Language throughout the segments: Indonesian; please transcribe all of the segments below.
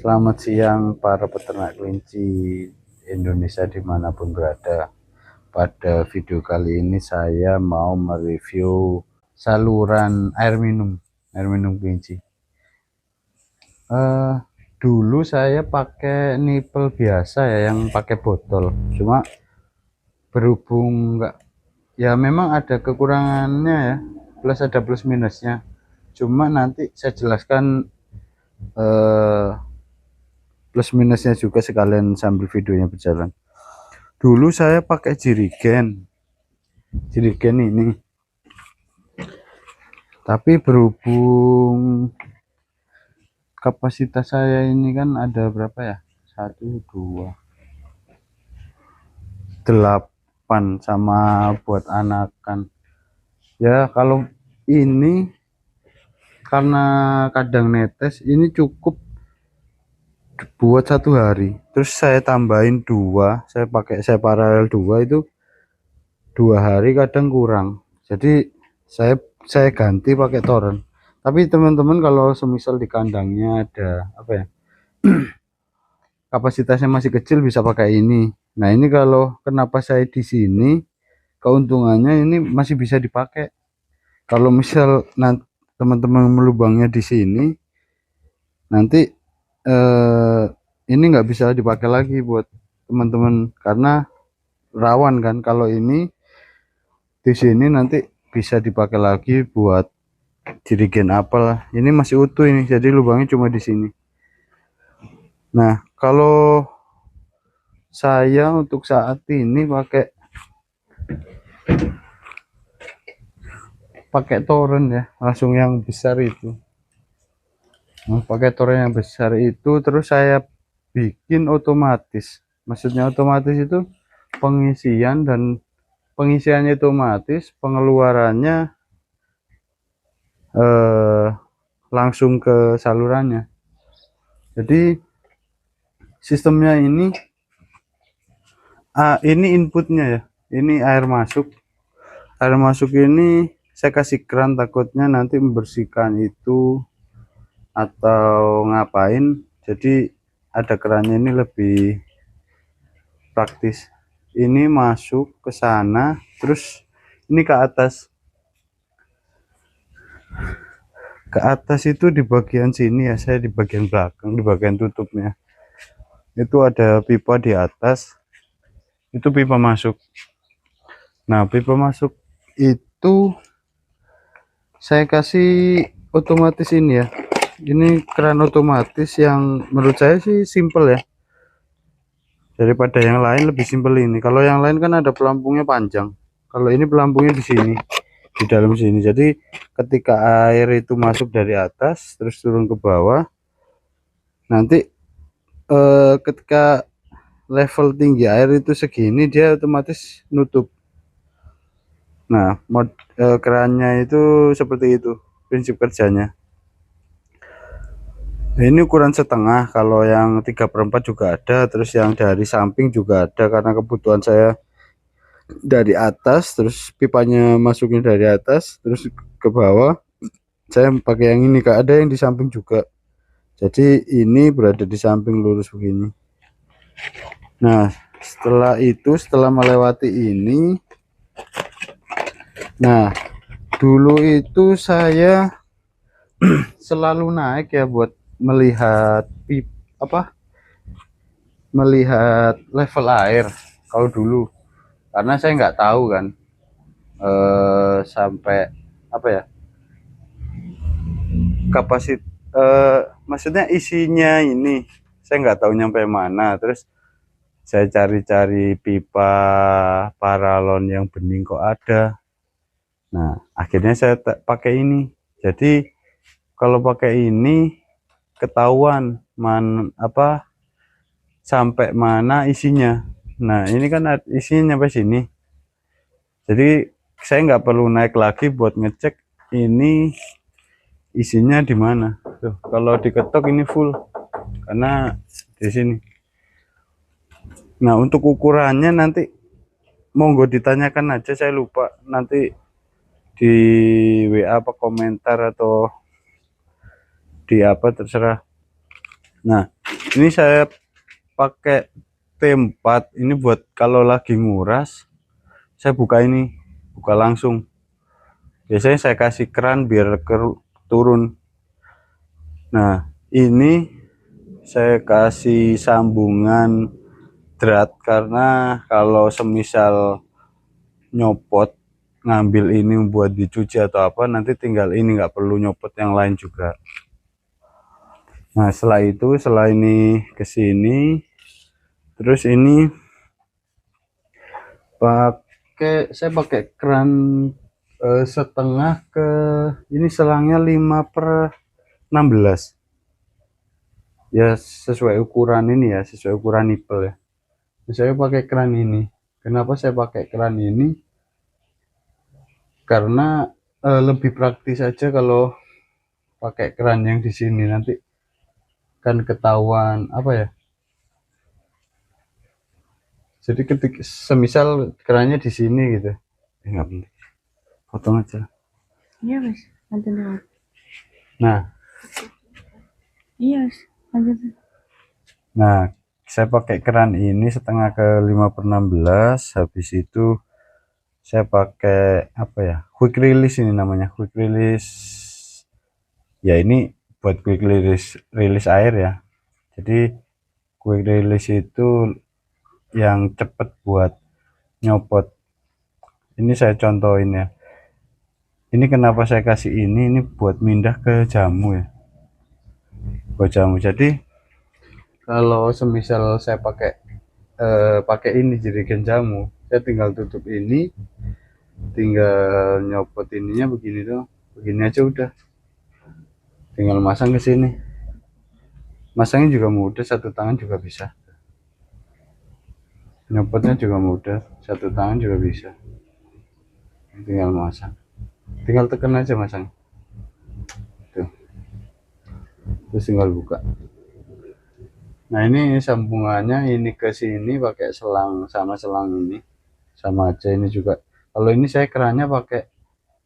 Selamat siang para peternak kelinci Indonesia dimanapun berada. Pada video kali ini saya mau mereview saluran air minum kelinci. Dulu saya pakai nipple biasa ya, yang pakai botol. Cuma berhubung enggak, ya memang ada kekurangannya ya, ada plus minusnya. Cuma nanti saya jelaskan plus minusnya juga sekalian sambil videonya berjalan. Dulu saya pakai jirigen ini, tapi berhubung kapasitas saya ini kan ada berapa ya, 1 2 8 sama buat anakan ya. Kalau ini karena kadang netes, ini cukup buat 1 hari. Terus saya tambahin 2, saya paralel 2, itu 2 hari kadang kurang, jadi saya ganti pakai toren. Tapi teman-teman kalau semisal di kandangnya ada apa ya, kapasitasnya masih kecil, bisa pakai ini. Nah, ini kalau kenapa saya di sini, keuntungannya ini masih bisa dipakai. Kalau misal nanti teman-teman melubangnya di sini, nanti ini nggak bisa dipakai lagi buat teman-teman, karena rawan kan. Kalau ini di sini nanti bisa dipakai lagi buat jirigen apel. Ini masih utuh ini, jadi lubangnya cuma di sini. Nah, kalau saya untuk saat ini pakai toren ya, langsung yang besar itu. Nah, pakai toren yang besar itu, terus saya bikin otomatis. Maksudnya otomatis itu pengisiannya otomatis, pengeluarannya langsung ke salurannya. Jadi sistemnya ini inputnya ya, ini air masuk ini saya kasih keran, takutnya nanti membersihkan itu atau ngapain, jadi ada kerannya, ini lebih praktis. Ini masuk ke sana, terus ini ke atas itu di bagian sini ya, saya di bagian belakang, di bagian tutupnya itu ada pipa di atas, itu pipa masuk. Nah, pipa masuk itu saya kasih otomatis ini ya, ini keran otomatis yang menurut saya sih simple ya, daripada yang lain lebih simple ini. Kalau yang lain kan ada pelampungnya panjang, kalau ini pelampungnya di sini, di dalam sini. Jadi ketika air itu masuk dari atas terus turun ke bawah, nanti ketika level tinggi air itu segini, dia otomatis nutup. Nah, kerannya itu seperti itu prinsip kerjanya. Nah, ini ukuran setengah, kalau yang 3/4 juga ada, terus yang dari samping juga ada, karena kebutuhan saya dari atas, terus pipanya masuknya dari atas terus ke bawah, saya pakai yang ini. Kak, ada yang di samping juga, jadi ini berada di samping lurus begini. Nah, setelah melewati ini, nah dulu itu saya selalu naik ya buat melihat melihat level air kalau dulu, karena saya nggak tahu kan sampai apa ya, maksudnya isinya ini saya nggak tahu nyampe mana. Terus saya cari-cari pipa paralon yang bening kok ada. Nah, akhirnya saya pakai ini. Jadi kalau pakai ini ketahuan sampai mana isinya. Nah, ini kan isinya sampai sini, jadi saya nggak perlu naik lagi buat ngecek ini isinya di mana. Tuh, kalau diketok ini full karena di sini. Nah, untuk ukurannya nanti monggo ditanyakan aja, saya lupa, nanti di WA apa komentar atau di apa terserah. Nah, ini saya pakai T4 ini buat kalau lagi nguras, saya buka ini, buka langsung. Biasanya saya kasih keran biar turun. Nah, ini saya kasih sambungan drat karena kalau semisal nyopot ngambil ini buat dicuci atau apa, nanti tinggal ini, nggak perlu nyopot yang lain juga. Nah, setelah ini ke sini, terus ini saya pakai keran setengah ke ini, selangnya 5/16 ya, sesuai ukuran ini ya, sesuai ukuran nipel ya. Saya pakai keran ini. Kenapa saya pakai keran ini? Karena lebih praktis aja kalau pakai keran yang di sini, nanti kan ketahuan apa ya. Jadi ketika semisal kerannya di sini gitu, nggak penting, potong aja. Iya mas, lanjut. Nah, Iya mas, lanjut. nah saya pakai keran ini setengah ke 5/16. Habis itu saya pakai apa ya, quick release, ini namanya quick release ya, ini buat quick release air ya. Jadi quick release itu yang cepet buat nyopot. Ini saya contohin ya, ini kenapa saya kasih ini buat mindah ke jamu ya, buat jamu. Jadi kalau semisal saya pakai ini jerigen jamu, saya tinggal tutup ini, tinggal nyopot ininya begini tuh, begini aja udah, tinggal masang ke sini. Masangnya juga mudah, satu tangan juga bisa, nyopotnya juga mudah, satu tangan juga bisa, tinggal masang, tinggal tekan aja masang tuh, terus tinggal buka. Nah, ini sambungannya ini ke sini pakai selang, sama selang ini sama aja. Ini juga kalau ini saya kerannya pakai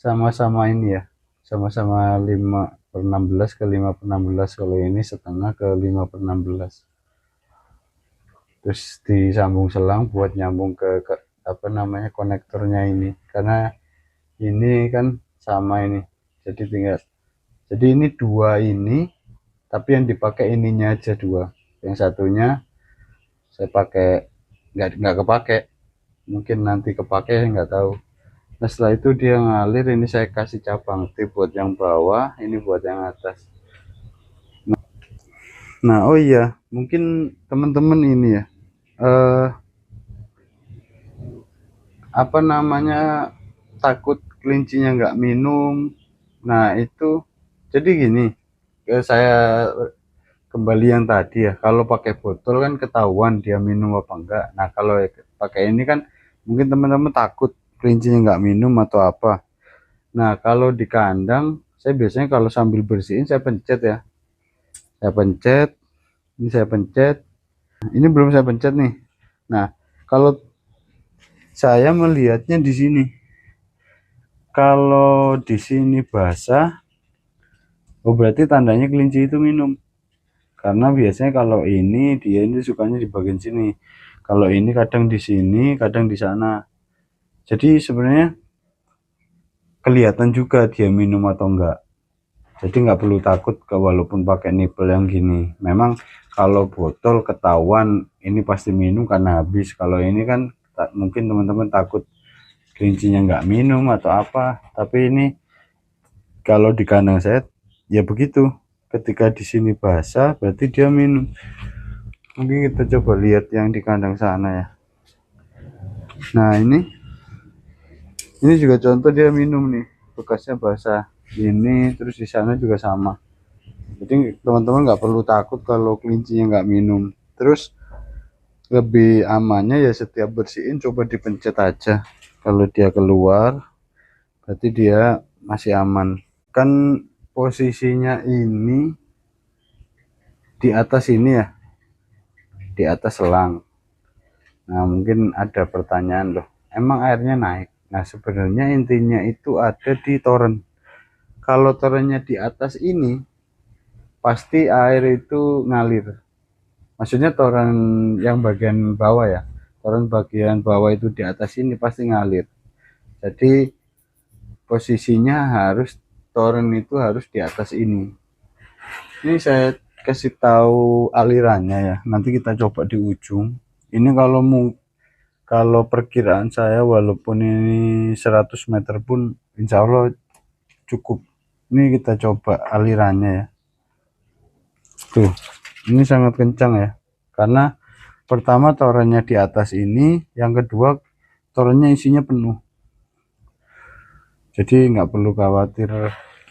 sama-sama ini ya, sama-sama 5/16 ke 5/16. Kalau ini setengah ke 5/16. Terus disambung selang buat nyambung ke apa namanya, konektornya ini, karena ini kan sama ini, jadi tinggal, jadi ini dua ini, tapi yang dipakai ininya aja dua, yang satunya saya pakai nggak kepake, mungkin nanti kepake nggak tahu. Nah, setelah itu dia ngalir, ini saya kasih cabang T buat yang bawah, ini buat yang atas. Nah, oh iya, mungkin teman-teman ini ya, apa namanya, takut kelincinya nggak minum. Nah, itu jadi gini, saya kembali yang tadi ya, kalau pakai botol kan ketahuan dia minum apa enggak. Nah, kalau pakai ini kan mungkin teman-teman takut kelincinya nggak minum atau apa. Nah, kalau di kandang saya biasanya kalau sambil bersihin saya pencet ya, saya pencet, ini saya pencet, ini belum saya pencet nih. Nah, kalau saya melihatnya di sini, kalau di sini basah, oh berarti tandanya kelinci itu minum. Karena biasanya kalau ini dia ini sukanya di bagian sini, kalau ini kadang di sini, kadang di sana. Jadi sebenarnya kelihatan juga dia minum atau enggak. Jadi nggak perlu takut walaupun pakai nipel yang gini. Memang kalau botol ketahuan ini pasti minum karena habis. Kalau ini kan mungkin teman-teman takut kelincinya nggak minum atau apa. Tapi ini kalau di kandang saya ya begitu. Ketika di sini basah berarti dia minum. Mungkin kita coba lihat yang di kandang sana ya. Nah, ini juga contoh dia minum nih, bekasnya basah. Ini terus di sana juga sama. Jadi teman-teman nggak perlu takut kalau kelincinya nggak minum. Terus lebih amannya ya setiap bersihin coba dipencet aja. Kalau dia keluar berarti dia masih aman. Kan posisinya ini di atas ini ya, di atas selang. Nah, mungkin ada pertanyaan, loh emang airnya naik? Nah, sebenarnya intinya itu ada di toren. Kalau torennya di atas ini, pasti air itu ngalir. Maksudnya toren yang bagian bawah ya. Toren bagian bawah itu di atas ini pasti ngalir. Jadi posisinya harus toren itu harus di atas ini. Ini saya kasih tahu alirannya ya. Nanti kita coba di ujung. Ini kalau perkiraan saya walaupun ini 100 meter pun insya Allah cukup. Ini kita coba alirannya ya. Tuh, ini sangat kencang ya. Karena pertama torennya di atas ini, yang kedua torennya isinya penuh. Jadi nggak perlu khawatir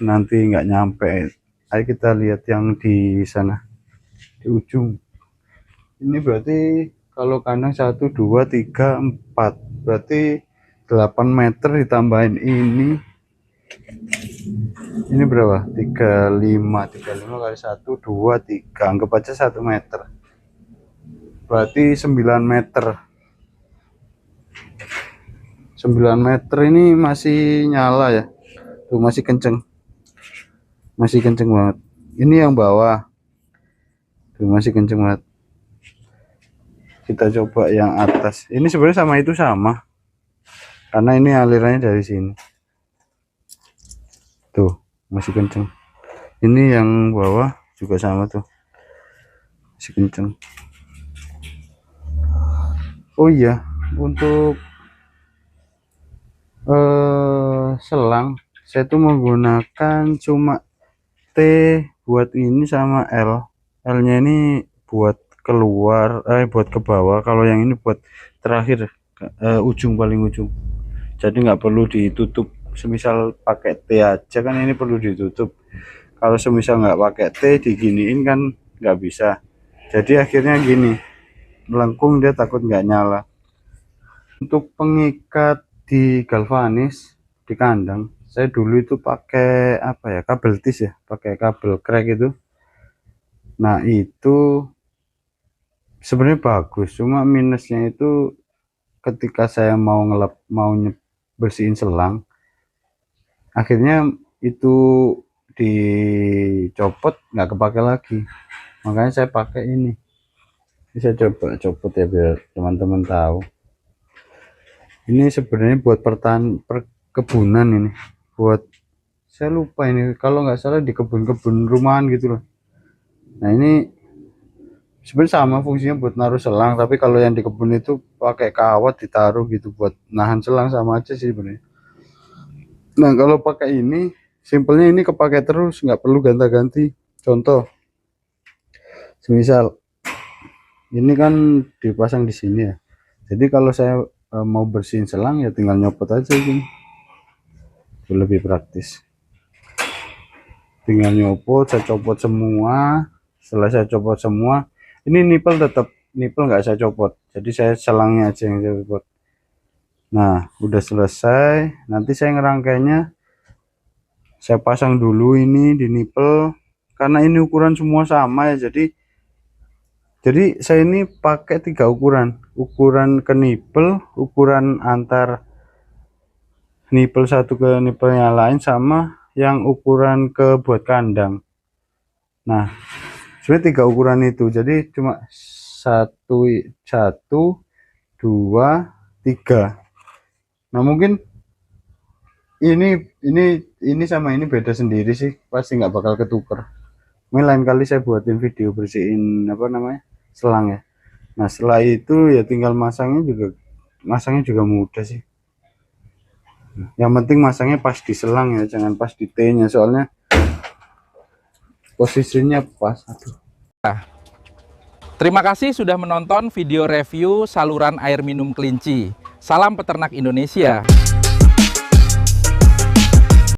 nanti nggak nyampe. Ayo kita lihat yang di sana, di ujung. Ini berarti kalau kandang 1, 2, 3, 4, berarti 8 meter ditambahin ini berapa? 35 kali 1, 2, 3, anggap aja 1 meter, berarti 9 meter. 9 meter ini masih nyala ya, tuh masih kenceng banget. Ini yang bawah tuh masih kenceng banget. Kita coba yang atas. Ini sebenarnya sama itu sama, karena ini alirannya dari sini. Tuh masih kenceng. Ini yang bawah juga sama tuh, masih kenceng. Oh iya, untuk selang saya tuh menggunakan cuma T buat ini sama L nya ini buat keluar, buat ke bawah. Kalau yang ini buat terakhir, ujung paling ujung, jadi nggak perlu ditutup. Semisal pakai T aja kan ini perlu ditutup, kalau semisal nggak pakai T diginiin kan nggak bisa, jadi akhirnya gini melengkung, dia takut nggak nyala. Untuk pengikat di galvanis di kandang, saya dulu itu pakai apa ya, kabel tis ya, pakai kabel krek itu. Nah itu sebenarnya bagus, cuma minusnya itu ketika saya mau bersihin selang, akhirnya itu dicopot nggak kepake lagi. Makanya saya pakai ini. Saya coba copot ya biar teman-teman tahu. Ini sebenarnya buat perkebunan, ini buat, saya lupa ini, kalau nggak salah di kebun-kebun rumahan gitu loh. Nah ini sebenarnya sama fungsinya buat naruh selang, tapi kalau yang di kebun itu pakai kawat ditaruh gitu buat nahan selang, sama aja sih sebenarnya. Nah kalau pakai ini simpelnya ini kepake terus, nggak perlu ganti-ganti. Contoh semisal ini kan dipasang di sini ya, jadi kalau saya mau bersihin selang ya tinggal nyopot aja gini, itu lebih praktis. Tinggal nyopot, saya copot semua. Setelah saya copot semua, ini nipel nggak saya copot, jadi saya selangnya aja yang saya copot. Nah udah selesai, nanti saya ngerangkainya, saya pasang dulu ini di nipel, karena ini ukuran semua sama ya, jadi saya ini pakai 3 ukuran ke nipel, ukuran antar nipel satu ke nipel yang lain, sama yang ukuran ke buat kandang. Nah sebenarnya 3 ukuran itu, jadi cuma 1, 2, 3. Nah mungkin ini sama ini beda sendiri sih, pasti nggak bakal ketuker. Ini lain kali saya buatin video bersihin apa namanya, selang ya. Nah setelah itu ya tinggal masangnya juga mudah sih. Yang penting masangnya pas di selang ya, jangan pas di T-nya, soalnya posisinya pas. Aduh. Terima kasih sudah menonton video review saluran air minum kelinci. Salam peternak Indonesia.